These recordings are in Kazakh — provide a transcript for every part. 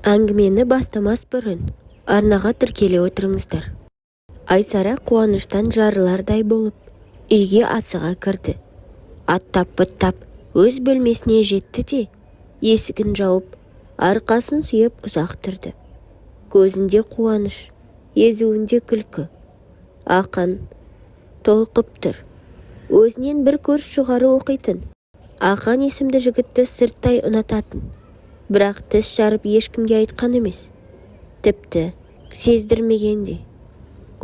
Әңгімені бастамас бұрын арнаға тіркеле отырыңыздар. Айсара қуаныштан жарылардай болып, үйге асыға кірді. Аттап-бұттап өз бөлмесіне жетті де, есігін жауып, арқасын сүйеп ұзақ тұрды. Көзінде қуаныш, езуінде күлкі. Ақан толқып тұр. Өзінен бір көріс жоғары оқитын. Ақан есімді жігітті сырттай ұнататын. Бірақ тіс жарып ешкімге айтқан емес. Тіпті сездірмеген де.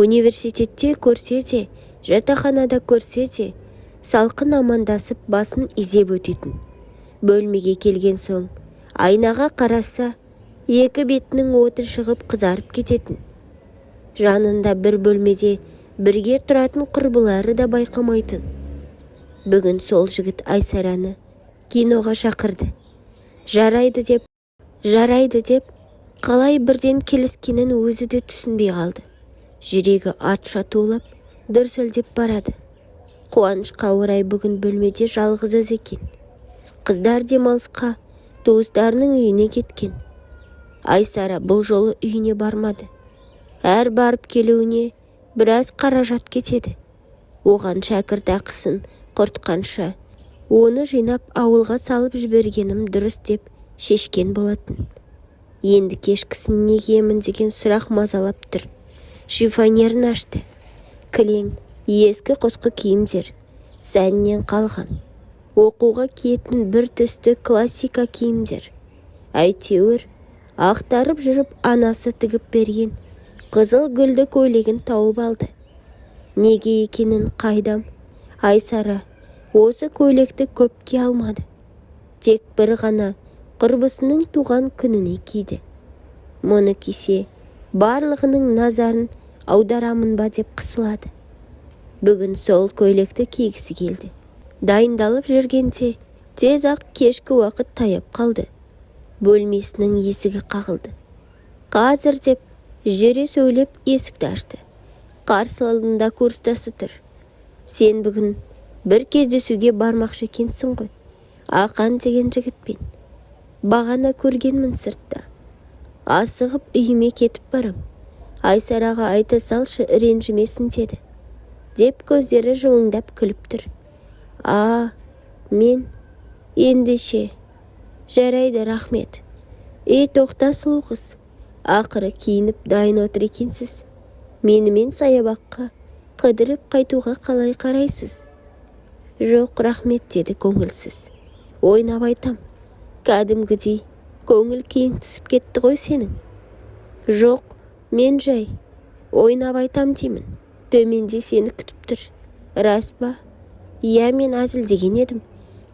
Университетте көрсе де, жатақханада көрсе де, салқын амандасып басын изеп өтетін. Бөлмеге келген соң, айнаға қараса, екі бетінің оты шығып қызарып кететін. Жанында бір бөлмеде бірге тұратын құрбылары да байқамайтын. Бүгін сол жігіт Айсараны киноға шақырды. Жарайды деп, қалай бірден келіскенін өзі де түсінбей қалды. Жүрегі атша тулап, дүрсілдеп барады. Қуанышқа орай бүгін бөлмеде жалғыз екен. Қыздар демалысқа туыстарының үйіне кеткен. Айсара бұл жолы үйіне бармады. Әр барып келуіне біраз қаражат кетеді. Оған шәкіртақысын құртқанша, оны жинап ауылға салып жібергенім дұрыс деп шешкен болатын. Енді кешкісін не киемін деген сұрақ мазалап тұр. Шифонерін ашты. Кілең, ескі құсқы киімдер, сәннен қалған. Оқуға киетін бір түсті классика киімдер. Әйтеуір, ақтарып жүріп анасы тігіп берген қызыл гүлді көйлегін тауып алды. Неге екенін қайдам, Айсара осы көйлекті көп кие алмады. Тек бір ғана құрбысының туған күніне киді. Мұны кисе, барлығының назарын аударамын ба деп қысылады. Бүгін сол көйлекті кигісі келді. Дайындалып жүргенде, тез-ақ кешкі уақыт таяп қалды. Бөлмесінің есігі қағылды. Қазір деп жүре сөйлеп есікті ашты. Қарсы алдында курстасы тұр. Сен бүгін бір кездесуге бармақшы екенсің ғой. Ақан деген жігітпен. Бағана көргенмін сыртта. Асығып үйіме кетіп барам. Айсараға айта салшы, ренжімесін деді. Деп көздері жуыңдап күліп тұр. Мен ендеше. Жарайды, рахмет. Тоқта сұлу қыз. Ақыры киініп дайын отыр екенсіз. Менімен саябаққа қыдырып қайтуға қалай қарайсыз? Жоқ, рахмет, деді көңілсіз. Ойнап айтам. Кәдімгідей көңіл кейін түсіп кетті ғой сенің. Жоқ, мен жай ойнап айтам деймін. Төменде сені күтіп тұр. Рас ба? Иә, мен әзілдеген едім.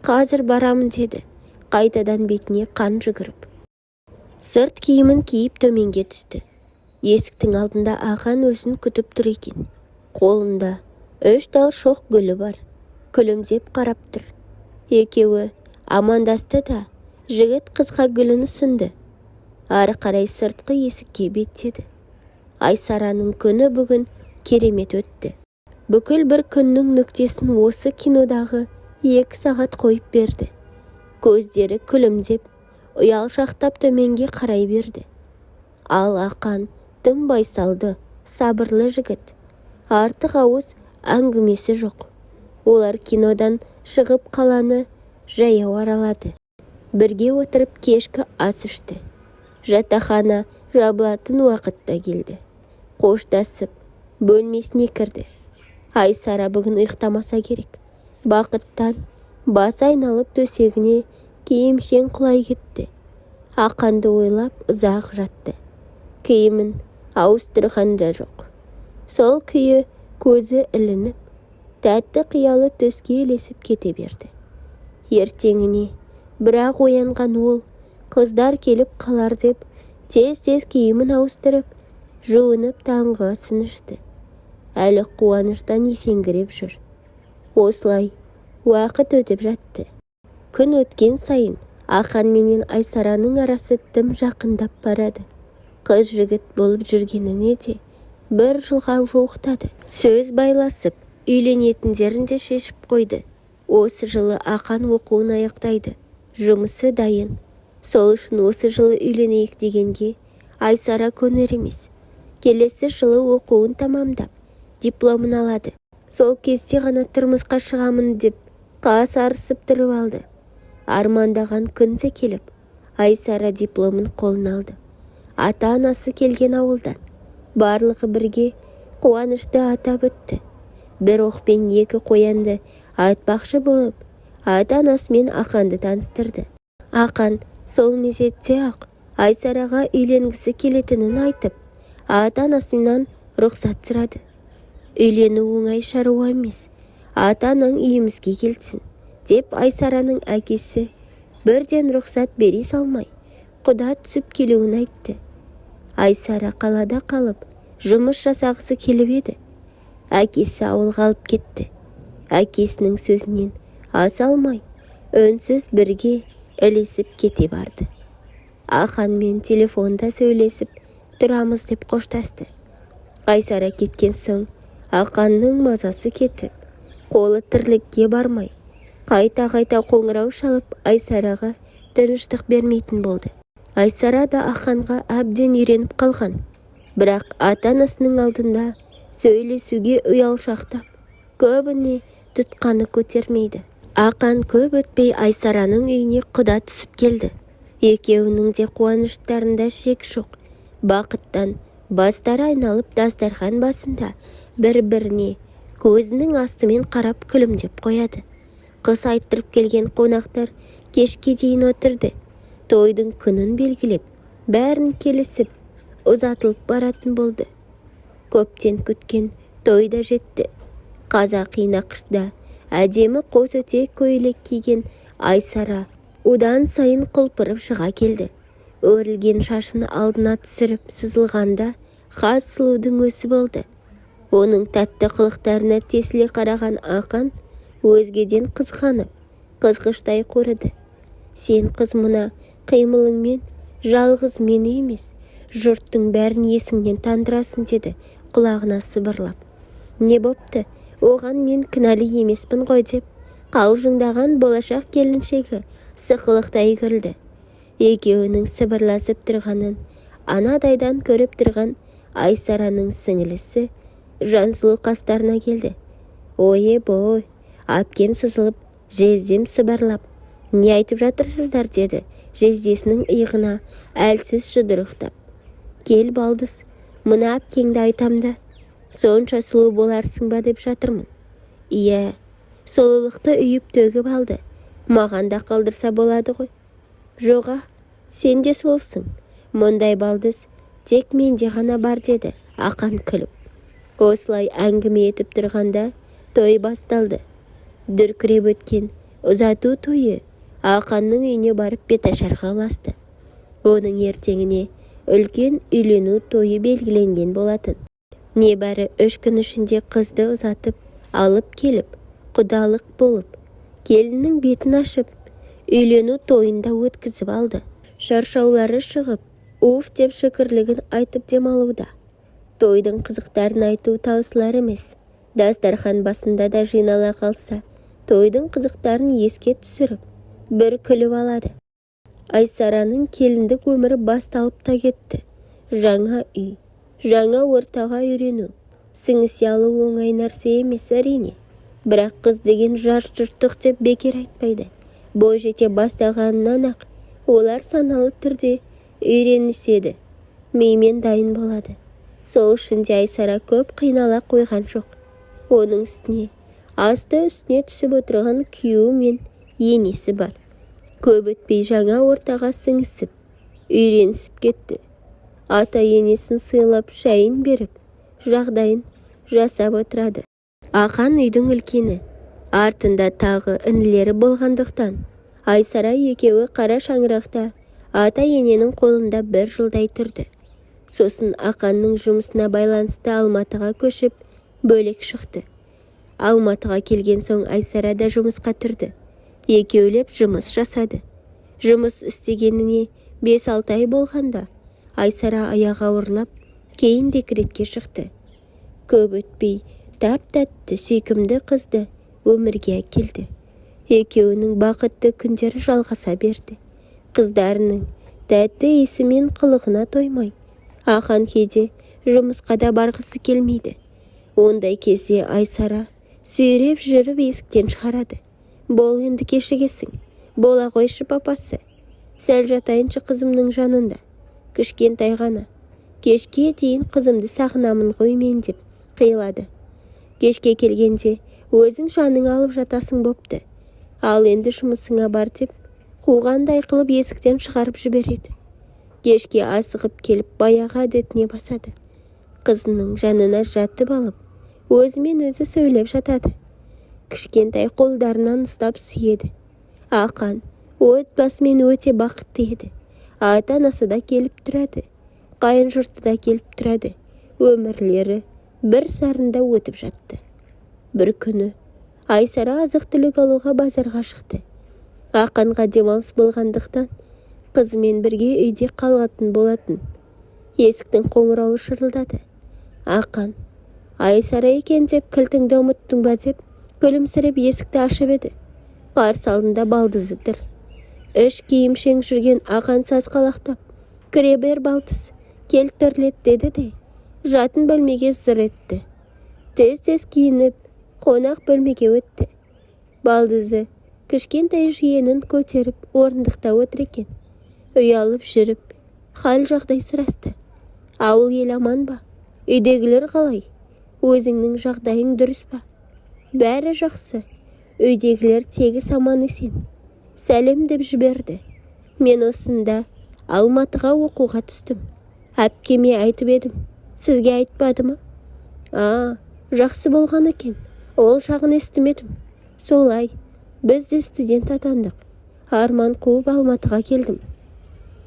Қазір барамын, деді. Қайтадан бетіне қан жүгіріп. Сырт киімін киіп төменге түсті. Есіктің алдында Ақан өзін күтіп тұр екен. Қолында 3 дал шоқ гүлі бар. Күлімдеп қарап тұр. Екеуі амандасты да, жігіт қызға гүлін ұсынды. Ары қарай сыртқы есікке беттеді. Айсараның күні бүгін керемет өтті. Бүкіл бір күннің нүктесін осы кинодағы 2 сағат қойып берді. Көздері күлімдеп, ұялшақтап төменге қарай берді. Ал Ақан тым байсалды, сабырлы жігіт. Артық ауыз әңгімесі жоқ. Олар кинодан шығып қаланы жаяу аралады. Бірге отырып кешкі ас ішті. Жатақхана жабылатын уақытта келді. Қоштасып, бөлмесіне кірді. Айсара бүгін ұйықтамаса керек. Бақыттан басы айналып төсегіне киімшең құлай кетті. Ақанды ойлап ұзақ жатты. Киімін ауыстырған да жоқ. Сол күйі көзі ілініп, тәтті қиялы төске елесіп кете берді. Ертеңіне бірақ оянған ол, қыздар келіп қалар деп, тез-тез киімін ауыстырып, жуынып таңғы асын ішті. Әлі қуаныштан есеңгіреп жүр. Осылай уақыт өтіп жатты. Күн өткен сайын Ақан менен Айсараның арасы тым жақындап барады. Қыз жігіт болып жүргеніне де 1 жылға жуықтады. Сөз байласып, үйленетіндерін де шешіп қойды. Осы жылы Ақан оқуын аяқтайды. Жұмысы дайын. Сол үшін осы жылы үйленейік дегенге Айсара көнер емес. Келесі жылы оқуын тамамдап, дипломын алады. Сол кезде ғана тұрмысқа шығамын деп қас арысып тұрып алды. Армандаған күн де келіп, Айсара дипломын қолына алды. Ата-анасы келген ауылдан. Барлығы бірге қуанышты атап өтті. Бір оқпен екі қоянды айтпақшы болып, ата-анасымен Ақанды таныстырды. Ақан сол мезетте-ақ Айсараға үйленгісі келетінін айтып, ата-анасынан рұқсат сұрады. Үйлену оңай шаруа емес, ата-анаң үйімізге келсін, деп Айсараның әкесі бірден рұқсат бере салмай, құда түсіп келуін айтты. Айсара қалада қалып, жұмыс жасағысы келіп еді. Әкесі ауылға алып кетті. Әкесінің сөзінен аса алмай, үнсіз бірге ілесіп кете барды. Ақанмен телефонда сөйлесіп тұрамыз деп қоштасты. Айсара кеткен соң, Ақанның мазасы кетіп, қолы тірлікке бармай, қайта-қайта қоңырау шалып Айсараға тыныштық бермейтін болды. Айсара да Ақанға әбден үйреніп қалған. Бірақ ата-анасының алдында сөйлесуге ұялшақтап, көбіне тұтқаны көтермейді. Ақан көп өтпей Айсараның үйіне құда түсіп келді. Екеуінің де қуаныштарында шек жоқ. Бақыттан бастары айналып дастархан басында бір-біріне көзінің астымен қарап күлімдеп қояды. Қыс айттырып келген қонақтар кешке дейін отырды. Тойдың күнін белгілеп, бәрін келісіп, ұзатылып баратын болды. Көптен күткен той да жетті. Қазақи нақышта әдемі қос өтек көйлек киген Айсара одан сайын құлпырып шыға келді. Өрілген шашын алдына түсіріп сызылғанда хас сұлудың өсі болды. Оның тәтті қылықтарына тесіле қараған Ақан өзгеден қызғанып, қызғыштай қорыды. Сен қыз мына қимылыңмен жалғыз мені емес, жұрттың бәрін есіңнен тандырасың деді құлағына сыбырлап. Не бопты, оған мен кінәлі емеспін ғой деп, қалжыңдаған болашақ келіншегі сықылықтай күлді. Екеуінің сыбырласып тұрғанын анадайдан көріп тұрған Айсараның сіңілісі Жансұлу қастарына келді. Ойе бой, әпкем сызылып, жездем сыбырлап, не айтып жатырсыздар деді жездесінің иығына әлсіз жұдырықтап. Кел балдыз, мына әпкеңді айтамда, сонша сұлу боларсың ба деп жатырмын. Ия, сұлулықты үйіп төгіп алды, маған да қалдырса болады ғой. Жоға, сен де сұлусың, мұндай балдыз тек менде ғана бар деді Ақан күліп. Осылай әңгіме етіп тұрғанда той басталды. Дүркіреп өткен ұзату тойы Ақанның үйіне барып беташарға ұласты. Оның ертеңіне үлкен үйлену тойы белгіленген болатын. Небәрі 3 күн ішінде қызды ұзатып, алып келіп, құдалық болып, келіннің бетін ашып, үйлену тойында өткізіп алды. Шаршаулары шығып, уф деп шүкірлігін айтып демалуда. Тойдың қызықтарын айту таусылар емес. Дастархан басында да жинала қалса, тойдың қызықтарын еске түсіріп, бір күліп алады. Айсараның келіндік өмірі басталып та кетті. Жаңа үй, жаңа ортаға үйрену, сіңісе алу оңай нәрсе емес әрине. Бірақ қыз деген жар-жұрттық деп бекер айтпайды. Бой жете бастағаннан ақ олар саналы түрде үйреніседі. Меймен дайын болады. Сол үшін де Айсара көп қинала қойған жоқ. Оның үстіне, асты үстіне түсіп отырған күйеуі мен енесі бар. Көп өтпей жаңа ортаға сіңісіп, үйренісіп кетті. Ата енесін сыйлап шайын беріп, жағдайын жасап отырады. Ақан үйдің үлкені, артында тағы інілері болғандықтан, Айсара екеуі қара шаңырақта ата ененің қолында бір жылдай тұрды. Сосын Ақанның жұмысына байланысты Алматыға көшіп, бөлек шықты. Алматыға келген соң Айсара да жұмысқа тұрды. Екеулеп жұмыс жасады. Жұмыс істегеніне 5-6 ай болғанда, Айсара аяғы ауырлап, кейін декретке шықты. Көп өтпей, тәп-тәтті сүйкімді қызды өмірге әкелді. Екеуінің бақытты күндері жалғаса берді. Қыздарының тәтті иісі мен қылығына тоймай, Ақан кейде жұмысқа да барғысы келмейді. Ондай кезде Айсара сүйреп жүріп есіктен шығарады. Бол енді кешігесің, бола қойшы папасы. Сәл жатайыншы қызымның жанында. Кішкентай ғана. Кешке дейін қызымды сағынамын ғой мен деп қиылады. Кешке келгенде өзің жаның алып жатасың бопты. Ал енді жұмысыңа бар деп қуғандай қылып есіктен шығарып жібереді. Кешке асығып келіп баяғы әдетіне басады. Қызының жанына жатып алып, өзімен өзі сөйлеп жатады. Кішкентай қолдарынан ұстап сүйеді. Ақан отбасымен өте бақытты еді. Ата-анасы да келіп тұрады. Қайын жұрты да келіп тұрады. Өмірлері бір сарында өтіп жатты. Бір күні Айсара азық-түлік алуға базарға шықты. Ақанға демалыс болғандықтан қызымен бірге үйде қалатын болатын. Есіктің қоңырауы шырылдады. Ақан, Айсара екен деп кілтіңді ұмыттың ба деп күлімсіреп есікті ашып еді. Қарсы алдында балдызы тұр. Іш киімшең жүрген Ақан сасқалақтап, кіре бер балдыз, келтірлет деді де, жатын бөлмеге зыр етті. Тез-тез киініп, қонақ бөлмеге өтті. Балдызы кішкентай жиенін көтеріп орындықта отыр екен. Ұялып жүріп, хал жағдай сұрасты. Ауыл ел аман ба? Үйдегілер қалай? Өзіңнің жағдайың дұрыс па? Бәрі жақсы. Үйдегілер тегіс аман есен. Сәлем деп жіберді. Мен осында Алматыға оқуға түстім. Әпкеме айтып едім. Сізге айтпады ма? Жақсы болған екен. Ол жағын естімедім. Солай, біз де студент атандық. Арман қуып Алматыға келдім.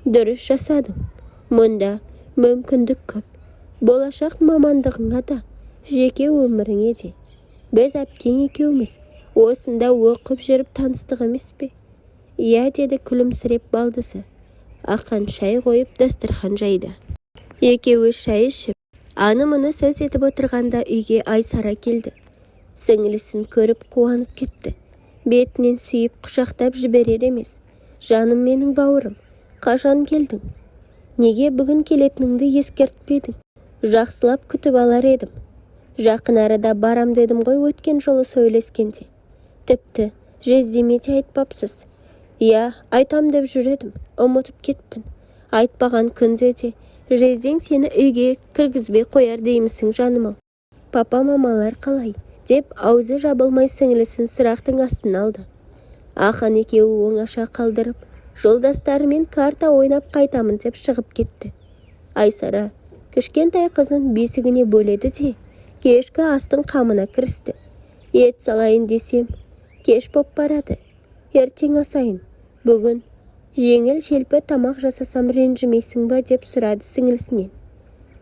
Дұрыс жасадың. Мұнда мүмкіндік көп. Болашақ мамандығыңа да, жеке өміріңе де. Біз әпкең екеуміз осында оқып жүріп таныстық емес пе? Иә, деді күлімсіреп балдысы. Ақан шай қойып дастархан жайды. Екеуі шай ішіп, аны-мұны сөз етіп отырғанда үйге Айсара келді. Сіңілісін көріп қуанып кетті. Бетінен сүйіп құшақтап жіберер емес. Жаным менің бауырым, қашан келдің? Неге бүгін келетініңді ескертпедің? Жақсылап күтіп алар едім. Жақын арада барам дедім ғой өткен жолы сөйлескенде. Тіпті жездеме де айтпапсыз. Иә, айтам деп жүредім, ұмытып кетпін. Айтпаған күнде де жездең сені үйге кіргізбей қояр деймісің жаным-ау. Папа мамалар қалай? Деп аузы жабылмай сіңілісін сұрақтың астын алды. Ақан екеуі оңаша қалдырып, жолдастарымен карта ойнап қайтамын деп шығып кетті. Айсара кішкентай қызын бесігіне бөледі де, кешкі астың қамына кірісті. Ет салайын десем, кеш боп барады. Ертең асайын. Бүгін жеңіл желпі тамақ жасасам ренжімейсің ба деп сұрады сіңілісінен.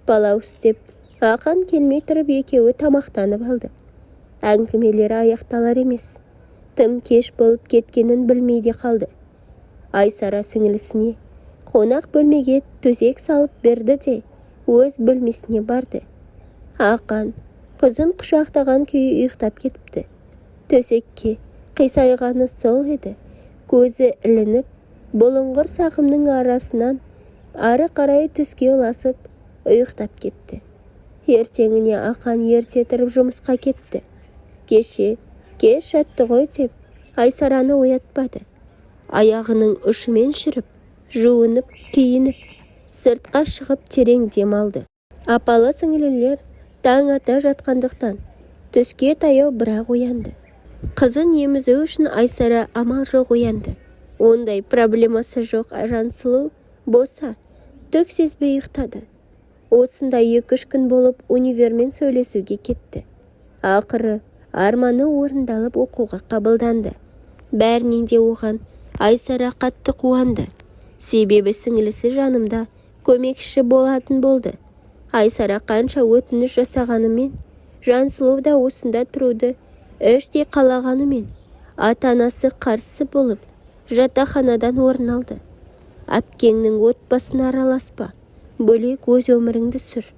Палау істеп, Ақан келмей тұрып екеуі тамақтанып алды. Әңгімелері аяқталар емес. Тым кеш болып кеткенін білмей де қалды. Айсара сіңілісіне қонақ бөлмеге төсек салып берді де өз бөлмесіне барды. Ақан қызын құшақтаған күйі ұйықтап кетіпті. Төсекке қисайғаны сол еді. Көзі ілініп, бұлыңғыр сақымның арасынан ары қарай түске ұласып, ұйықтап кетті. Ертеңіне Ақан ерте тұрып жұмысқа кетті. Кеше кеш жатты ғой деп Айсараны оятпады. Аяғының ұшымен жүріп, жуынып, киініп, сыртқа шығып терең демалды. Апалы сіңілілер таң ата жатқандықтан түске таяу бірақ оянды. Қызын емізу үшін Айсара амал жоқ оянды. Ондай проблемасы жоқ Жансұлу болса, түк сезбей ұйықтады. Осында 2-3 күн болып универмен сөйлесуге кетті. Ақыры арманы орындалып оқуға қабылданды. Бәрінен де оған Айсара қатты қуанды. Себебі сіңілісі жанымда көмекші болатын болды. Айсара қанша өтініш жасағанымен, Жансұлу да осында тұруды іштей қалағанымен, ата-анасы қарсы болып, жатақханадан орын алды. Әпкеңнің отбасына араласпа, бөлек өз өміріңді сүр.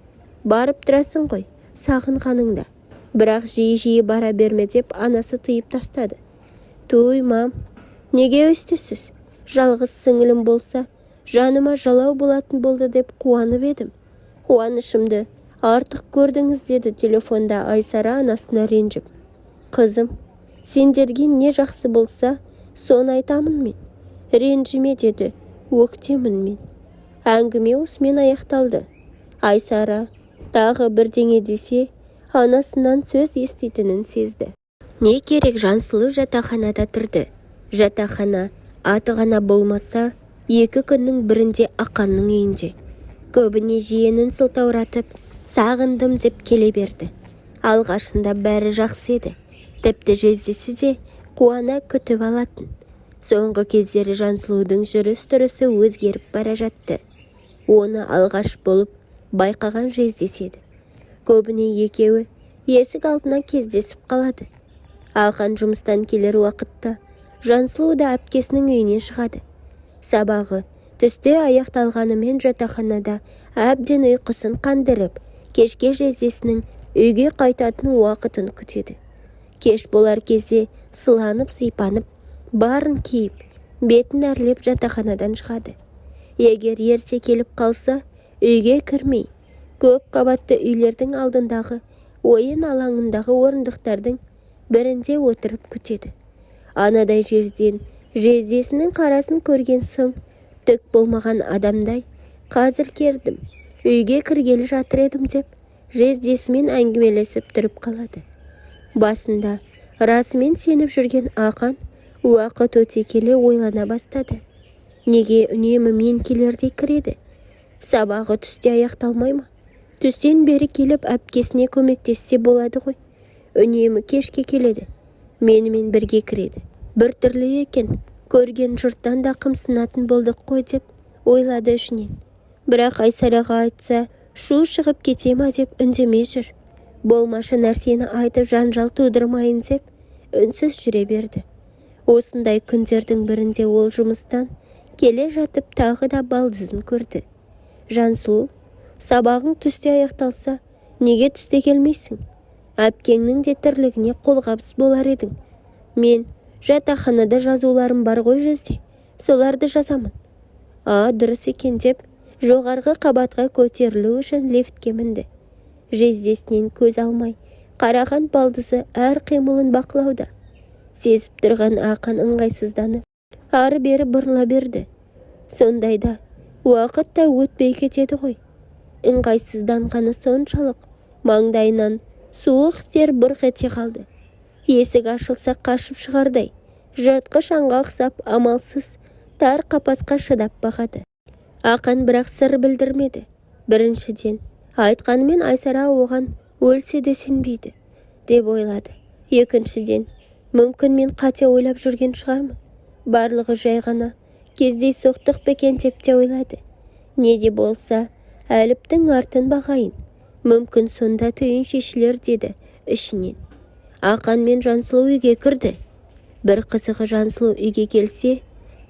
Барып тұрасың ғой, сағынғаныңда. Бірақ жиі-жиі бара берме деп анасы тыйып тастады. Туй, мам, неге өстісіз? жалғыз сіңілім болса, жаныма жалау болатын болды деп қуанып едім. Қуанышымды артық көрдіңіз, деді телефонда Айсара анасына ренжіп. Қызым, сендерге не жақсы болса, соны айтамын мен. Ренжіме, деді өктемін мен. Әңгіме осымен аяқталды. Айсара тағы бірдеңе десе, анасынан сөз еститінін сезді. Не керек, Жансұлу жатақханада тұрды. Жатақхана аты ғана болмаса, 2 күннің бірінде Ақанның үйінде. Көбіне жиенін сылтауратып, сағындым деп келе берді. Алғашында бәрі жақсы еді. Тіпті жездесі де қуана күтіп алатын. Соңғы кездері Жансұлудың жүріс-тұрысы өзгеріп бара жатты. Оны алғаш болып байқаған жездесі еді. Көбіне екеуі есік алдына кездесіп қалады. Ақан жұмыстан келер уақытта Жансұлу да әпкесінің үйіне шығады. Сабағы түсте аяқталғанымен жатақханада әбден ұйқысын қандырып, кешке жездесінің үйге қайтатын уақытын күтеді. Кеш болар кезде сыланып сипанып, барын киіп, бетін әрлеп жатақханадан шығады. Егер ерте келіп қалса, үйге кірмей, көп қабатты үйлердің алдындағы ойын алаңындағы орындықтардың бірінде отырып күтеді. Анадай жерден жездесінің қарасын көрген соң, түк болмаған адамдай, қазір кердім, үйге кіргелі жатыр едім деп, жездесімен әңгімелесіп тұрып қалады. Басында расымен сеніп жүрген Ақан уақыт өте келе ойлана бастады. Неге үнемі мен келердей кіреді? Сабағы түсте аяқталмай ма? Түстен бері келіп әпкесіне көмектессе болады ғой. Үнемі кешке келеді. Менімен бірге кіреді. Бір түрлі екен, көрген жұрттан да қымсынатын болдық қой деп ойлады ішінен. Бірақ Айсараға айтса, шу шығып кете ма деп үндемей жүр. Болмашы нәрсені айтып жанжал тудырмайын деп үнсіз жүре берді. Осындай күндердің бірінде ол жұмыстан келе жатып тағы да балдызын көрді. Жансұлу, сабағың түсте аяқталса, неге түсте келмейсің? Әпкеңнің де тірлігіне қолғабыс болар едің. Мен жатақханада жазуларым бар ғой жезде, соларды жазамын. Дұрыс екен деп, жоғарғы қабатқа көтерілу үшін лифтке мінді. Жездесінен көз алмай, қараған балдызы әр қимылын бақылауда. Сезіп тұрған Ақан ыңғайсызданып, ары-бері бұрыла берді. Сондайда уақыт та өтпей кетеді ғой. Ыңғайсызданғаны соншалық, маңдайынан суық тер бұрқ ете қалды. Есік ашылса қашып шығардай, жыртқыш аңға ұқсап амалсыз тар қапасқа шыдап бағады. Ақан бірақ сыр білдірмеді. Біріншіден, айтқанымен Айсара оған өлсе де сенбейді деп ойлады. Екіншіден, мүмкін мен қате ойлап жүрген шығармын. Барлығы жай ғана кездей соқтық бекен деп те ойлады. Не де болса, Әліптің артын бағайын. Мүмкін сонда түйін шешілер, деді ішінен. Ақан мен Жансұлу үйге кірді. Бір қызығы, Жансұлу үйге келсе,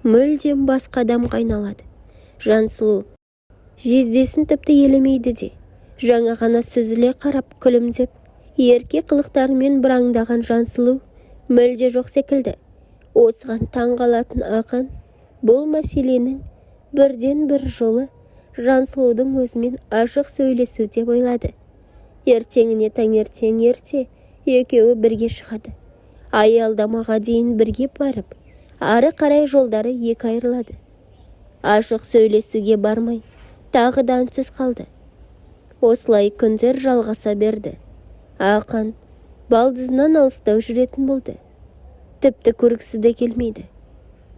мүлдем басқа адамға айналады. Жансұлу жездесін тіпті елемейді де, жаңа ғана сүзіле қарап күлімдеп, ерке қылықтарымен бұраңдаған Жансұлу мүлде жоқ секілді. Осыған таң қалатын Ақан бұл мәселенің бірден бір жолы Жансұлудың өзімен ашық сөйлесу деп ойлады. Ертеңіне таңертең ерте екеуі бірге шығады. Аялдамаға дейін бірге барып, ары қарай жолдары екі айырылады. Ашық сөйлесуге бармай, тағы да үнсіз қалды. Осылай күндер жалғаса берді. Ақан балдызынан алыстау жүретін болды. Тіпті көргісі де келмейді.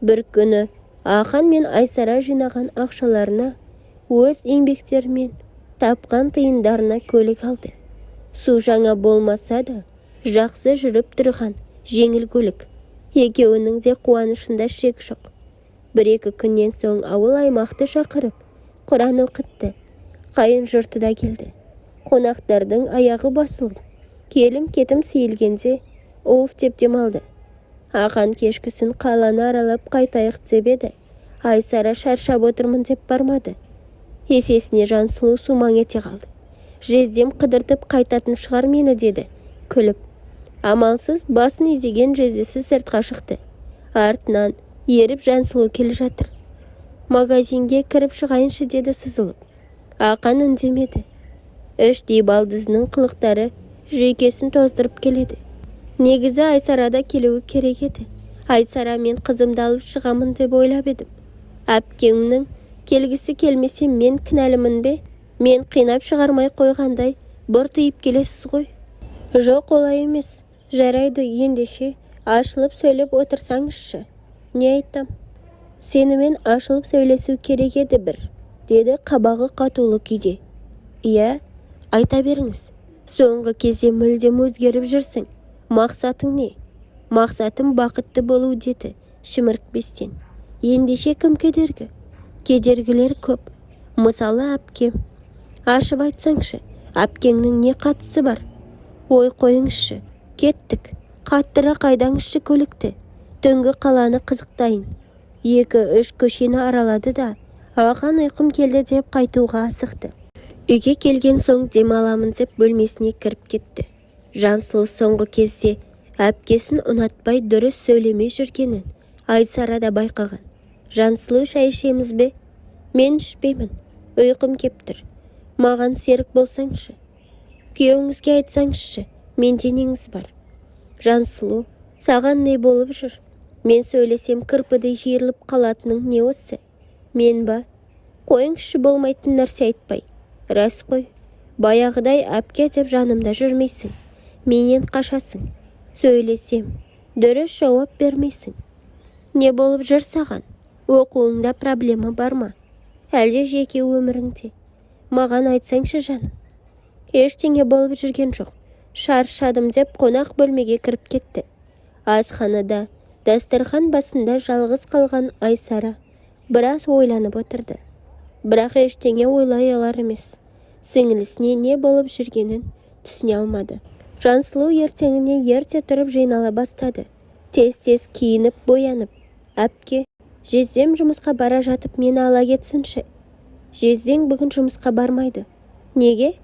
Бір күні Ақан мен Айсара жинаған ақшаларына, өз еңбектерімен тапқан тиындарына көлік алды. Су жаңа болмаса да, жақсы жүріп тұрған жеңіл көлік. Екеуінің де қуанышында шек жоқ. Бір-екі күннен соң ауыл аймақты шақырып, Құран оқытты. Қайын жұрты да келді. Қонақтардың аяғы басылып, келім-кетім сейілгенде оф деп демалды. Ақан кешкісін қаланы аралап қайтайық деп еді. Айсара шаршап отырмын деп бармады. Есесіне Жансұлу сумаң ете қалды. Жездем қыдыртып қайтатын шығар мені, деді, күліп. Амалсыз басын изеген жездесі сыртқа шықты. Артынан еріп Жансұлу келе жатыр. Магазинге кіріп шығайыншы деді сызылып. Ақан үндемеді. Іштей балдызының қылықтары жүйкесін тоздырып келеді. Негізі Айсарада келуі керек еді. Айсара мен қызымды алып шығамын деп ойлап едім. Әпкемнің келгісі келмесе мен кінәлімін бе? Мен қинап шығармай қойғандай бұртиып келесіз ғой. Жоқ, олай емес. Жарайды, ендеше ашылып сөйлеп отырсаңызшы. Не айтам? Сенімен ашылып сөйлесу керек еді бір, деді қабағы қатулы күйде. Иә, айта беріңіз. Соңғы кезде мүлдем өзгеріп жүрсің. Мақсатың не? Мақсатым бақытты болу деді, шімірікпестен. Ендеше кім кедергі? Кедергілер көп. Мысалы әпкем. Ашып айтсаңшы, әпкеңнің не қатысы бар? Ой қойыңызшы, кеттік. Қаттырақ айдаңызшы көлікті. Түнгі қаланы қызықтайын. 2-3 көшені аралады да, Ақан ұйқым келді деп қайтуға асықты. Үйге келген соң демаламын деп бөлмесіне кіріп кетті. Жансұлу соңғы кезде әпкесін ұнатпай дұрыс сөйлемей жүргенін Айсара да байқаған. Жансұлу, шай ішеміз бе? Мен ішпеймін. Ұйқым кеп тұр. Маған серік болсаңшы. Күйеуіңізге айтсаңызшы, менде неңіз бар? Жансұлу, саған не болып жүр? Мен сөйлесем кірпідей жиырылып қалатының не осы? Мен ба? Қойыңызшы, болмайтын нәрсе айтпай. Рас қой. Баяғыдай әпке деп жанымда жүрмейсің. Менен қашасың. Сөйлесем, дұрыс жауап бермейсің. Не болып жүр саған? Оқуыңда проблема бар ма? Әлде жеке өміріңде? Маған айтсаңшы жаным. Ештеңе болып жүрген жоқ. Шаршадым деп қонақ бөлмеге кіріп кетті. Асханада дастархан басында жалғыз қалған Айсара біраз ойланып отырды. Бірақ ештеңе ойлай алар емес. Сіңілісіне не болып жүргенін түсіне алмады. Жансұлу ертеңіне ерте тұрып жинала бастады. Тез-тез киініп боянып. Әпке, жездем жұмысқа бара жатып мені ала кетсінші. Жездең бүгін жұмысқа бармайды. Неге?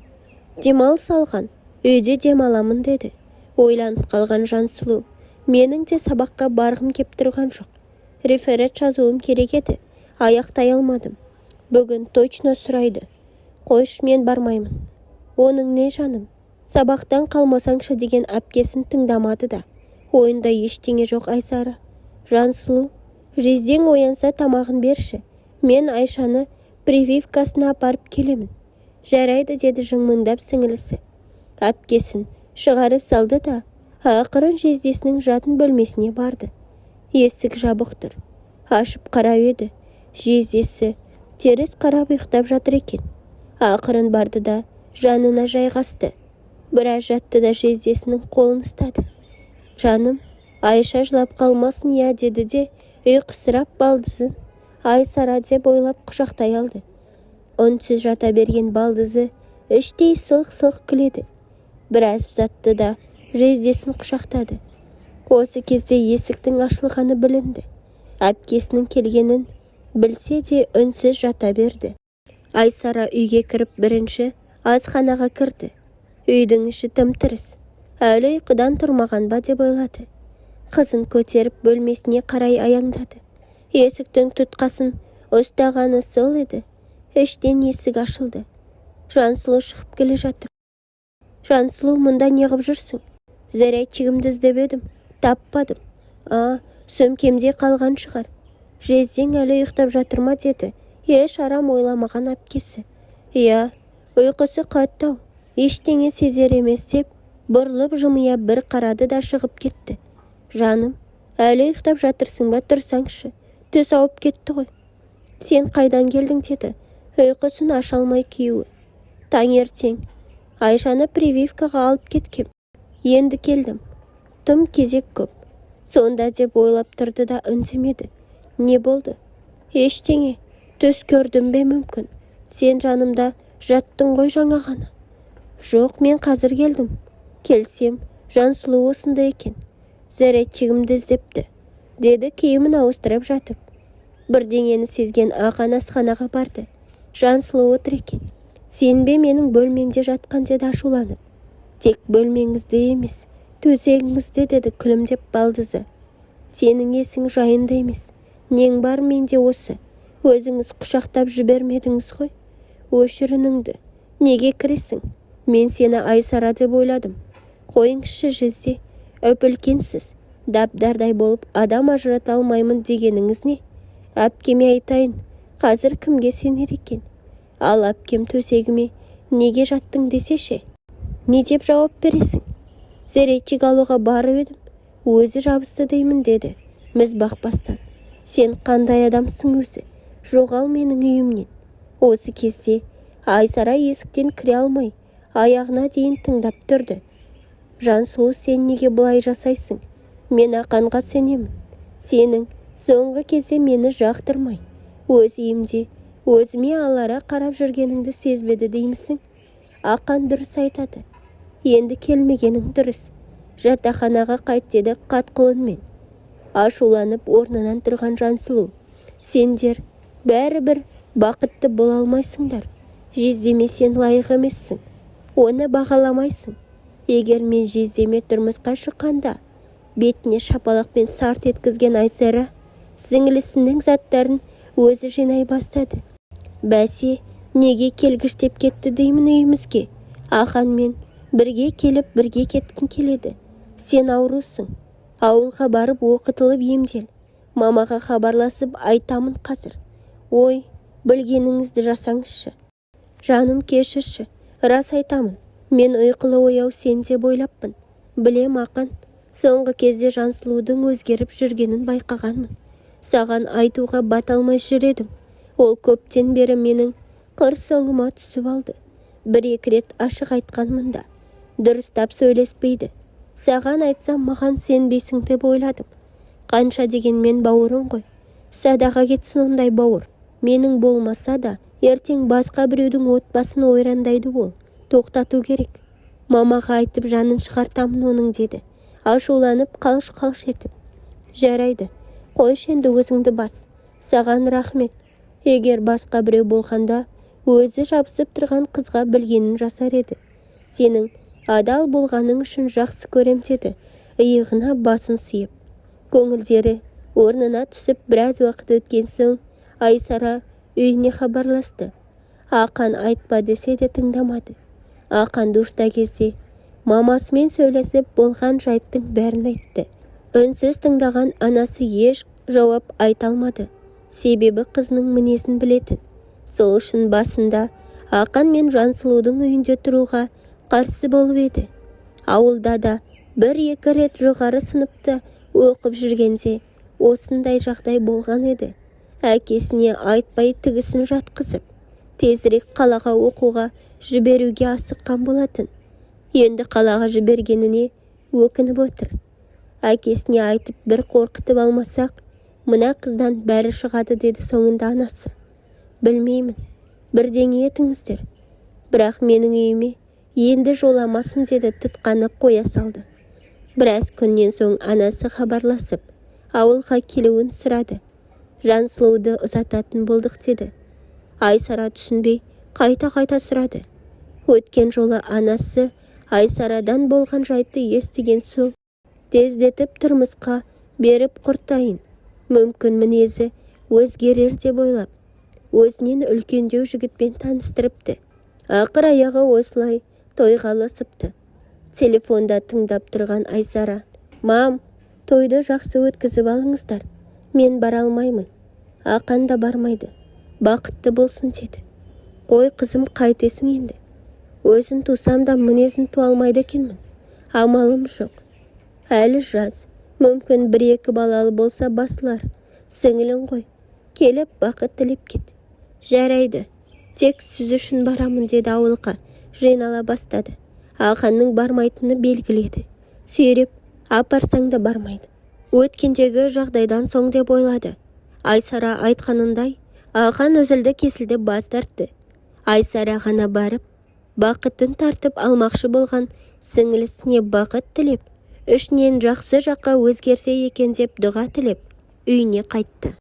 Демалыс алған. Үйде демаламын деді. Ойланып қалған Жансұлу. Менің де сабаққа барғым кеп тұрған жоқ. Реферат жазуым керек еді. Аяқтай алмадым. Бүгін точно сұрайды. Қойш, мен бармаймын. Оның не жаным? Сабақтан қалмасаңшы деген әпкесін тыңдамады да. Ойында ештеңе жоқ Айсара. Жансұлу, жездең оянса тамағын берші. Мен Айшаны прививкасына апарып келемін. Жарайды, деді жыңмыңдап сіңілісі. Әпкесін шығарып салды да, ақырын жездесінің жатын бөлмесіне барды. Есік жабық тұр. Ашып қарап еді. Жездесі теріс қарап ұйықтап жатыр екен. Ақырын барды да жанына жайғасты. Біраз жатты да жездесінің қолын ұстады. Жаным, Айша жылап қалмасын я, деді де ұйқысырап балдызын Айсара деп ойлап құшақтай алды. Үнсіз жата берген балдызы іштей сылқ-сылқ күледі. Біраз жатты да жездесін құшақтады. Осы кезде есіктің ашылғаны білінді. Әпкесінің келгенін білсе де үнсіз жата берді. Айсара үйге кіріп бірінші асханаға кірді. Үйдің іші тым-тырыс. Әлі ұйқыдан тұрмаған ба деп ойлады. Қызын көтеріп бөлмесіне қарай аяңдады. Есіктің тұтқасын ұстағаны сол еді. Іштен есік ашылды. Жансұлу шығып келе жатыр. Жансұлу, мұнда неғып жүрсің? Зарядчигімді іздеп едім, таппадым. Сөмкемде қалған шығар. Жездең әлі ұйықтап жатыр ма, деді. Еш арам ойламаған әпкесі. Иә, ұйқысы қаттау. Ештеңе сезер емес деп, бұрылып жымия бір қарады да шығып кетті. Жаным, әлі ұйықтап жатырсың ба, тұрсаңшы. Түс ауып кетті ғой. Сен қайдан келдің, деді. Ұйқысын аша алмай күйеуі. Таңертең Айшаны прививкаға алып кеткем. Енді келдім. Тым кезек көп. Сонда деп ойлап тұрды да үндемеді. Не болды? Ештеңе. Түс көрдім бе мүмкін? Сен жанымда жаттың ғой жаңа ғана. Жоқ, мен қазір келдім. Келсем, Жансұлу осында екен. Зарядчигімді іздепті, деді киімін ауыстырып жатып. Бірдеңені сезген Ақан асханаға барды. Жансұлу отыр екен. Сен бе менің бөлмемде жатқан, деді ашуланып. Тек бөлмеңізде емес, төсегіңізде, деді күлімдеп балдызы. Сенің есің жайында емес. нең бар менде осы? Өзіңіз құшақтап жібермедіңіз ғой. Өшір үніңді. Неге кіресің? Мен сені Айсара деп ойладым. Қойыңызшы жезде. Өп-үлкенсіз. Дап-дардай болып адам ажырата алмаймын дегеніңіз не? Әпкеме айтайын. Қазір кімге сенер екен? Ал әпкем төсегіме неге жаттың десеше? Не деп жауап бересің? Зеретчик алуға барып едім. Өзі жабысты деймін деді. Міз бақпастан. Сен қандай адамсың өзі? Жоғал менің үйімнен. Осы кезде Айсара есіктен кіре алмай, аяғына дейін тыңдап тұрды. Жансұлу, сен неге бұлай жасайсың? Мен Ақанға сенемін. Сенің соңғы кезде мені жақтырмай, өз үйімде өзіме алара қарап жүргеніңді сезбеді деймісің? Ақан дұрыс айтады. Енді келмегенің дұрыс. Жатақханаға қайт деді қатқыл үнмен. Ашуланып орнынан тұрған Жансұлу. Сендер бәрібір бақытты бола алмайсыңдар. Жездеме сен лайық емессің. Оны бағаламайсың. Егер мен жездеме тұрмысқа шыққанда бетіне шапалақпен сарт еткізген Айсара сіңілісінің заттарын өзі жинай бастады. Бәсе, неге келгіштеп кетті деймін үйімізге? Ақанмен бірге келіп бірге кеткім келеді. Сен аурусың. Ауылға барып оқытылып емдел. Мамаға хабарласып айтамын қазір. Ой, білгеніңізді жасаңызшы. Жаным, кешірші. Рас айтамын. Мен ұйқылы ояу сен деп ойлаппын. Білем, Ақан. Соңғы кезде Жансұлудың өзгеріп жүргенін байқағанмын. Саған айтуға бата алмай жүр едім. Ол көптен бері менің қыр соңыма түсіп алды. Бір-екі рет ашық айтқанмын да. Дұрыстап сөйлеспейді. Саған айтсам маған сенбейсің деп ойладым. Қанша дегенмен бауырың ғой. Садаға кетсін ондай бауыр. Менің болмаса да, ертең басқа біреудің отбасын ойрандайды ол. Тоқтату керек. Мамаға айтып жанын шығартамын оның деді. Ашуланып қалш-қалш етіп. Жарайды. Қойш енді өзіңді бас. Саған рахмет. Егер басқа біреу болғанда, өзі жабысып тұрған қызға білгенін жасар еді. Сенің адал болғаның үшін жақсы көрем деді. Иығына басын сүйіп. Көңілдері орнына түсіп біраз уақыт өткен соң Айсара үйіне хабарласты. Ақан айтпа десе де тыңдамады. Ақан душта кезде мамасымен сөйлесіп болған жайттың бәрін айтты. Үнсіз тыңдаған анасы еш жауап айта алмады. Себебі қызының мінезін білетін. Сол үшін басында Ақан мен Жансұлудың үйінде тұруға қарсы болып еді. Ауылда да бір-екі рет жоғары сыныпта оқып жүргенде осындай жағдай болған еді. Әкесіне айтпай тігісін жатқызып, тезірек қалаға оқуға жіберуге асыққан болатын. Енді қалаға жібергеніне өкініп отыр. Әкесіне айтып бір қорқытып алмасақ, мына қыздан бәрі шығады деді соңында анасы. Білмеймін, бірдеңе етіңіздер. Бірақ менің үйіме енді жоламасын деді тұтқаны қоя салды. Біраз күннен соң анасы хабарласып, ауылға келуін сұрады. Жансұлуды ұзататын болдық деді. Айсара түсінбей қайта-қайта сұрады. Өткен жолы анасы Айсарадан болған жайтты естіген соң тездетіп тұрмысқа беріп құртайын. Мүмкін мінезі өзгерер деп ойлап, өзінен үлкендеу жігітпен таныстырыпты. Ақыр аяғы осылай тойғалысыпты. Телефонда тыңдап тұрған Айсара: «Мам, тойды жақсы өткізіп алыңыздар. Мен бара алмаймын. Ақан да бармайды. Бақытты болсын» деді. «Қой қызым, қайтесің енді? Өзін тусам да мінезін туа алмайды екенмін. Амалым жоқ. Әлі жаз. Мүмкін бір-екі балалы болса басылар. Сіңілің ғой. Келіп бақыт тілеп кет». «Жарайды. Тек сіз үшін барамын» деді ауылға. Жинала бастады. Ақанның бармайтыны белгіледі. Сүйреп апарсаң да бармайды. Өткендегі жағдайдан соң деп ойлады. Айсара айтқанындай, Ақан үзілді-кесілді бас тартты. Айсара ғана барып, бақытын тартып алмақшы болған сіңілісіне бақыт тілеп, ішінен жақсы жаққа өзгерсе екен деп дұға тілеп, үйіне қайтты.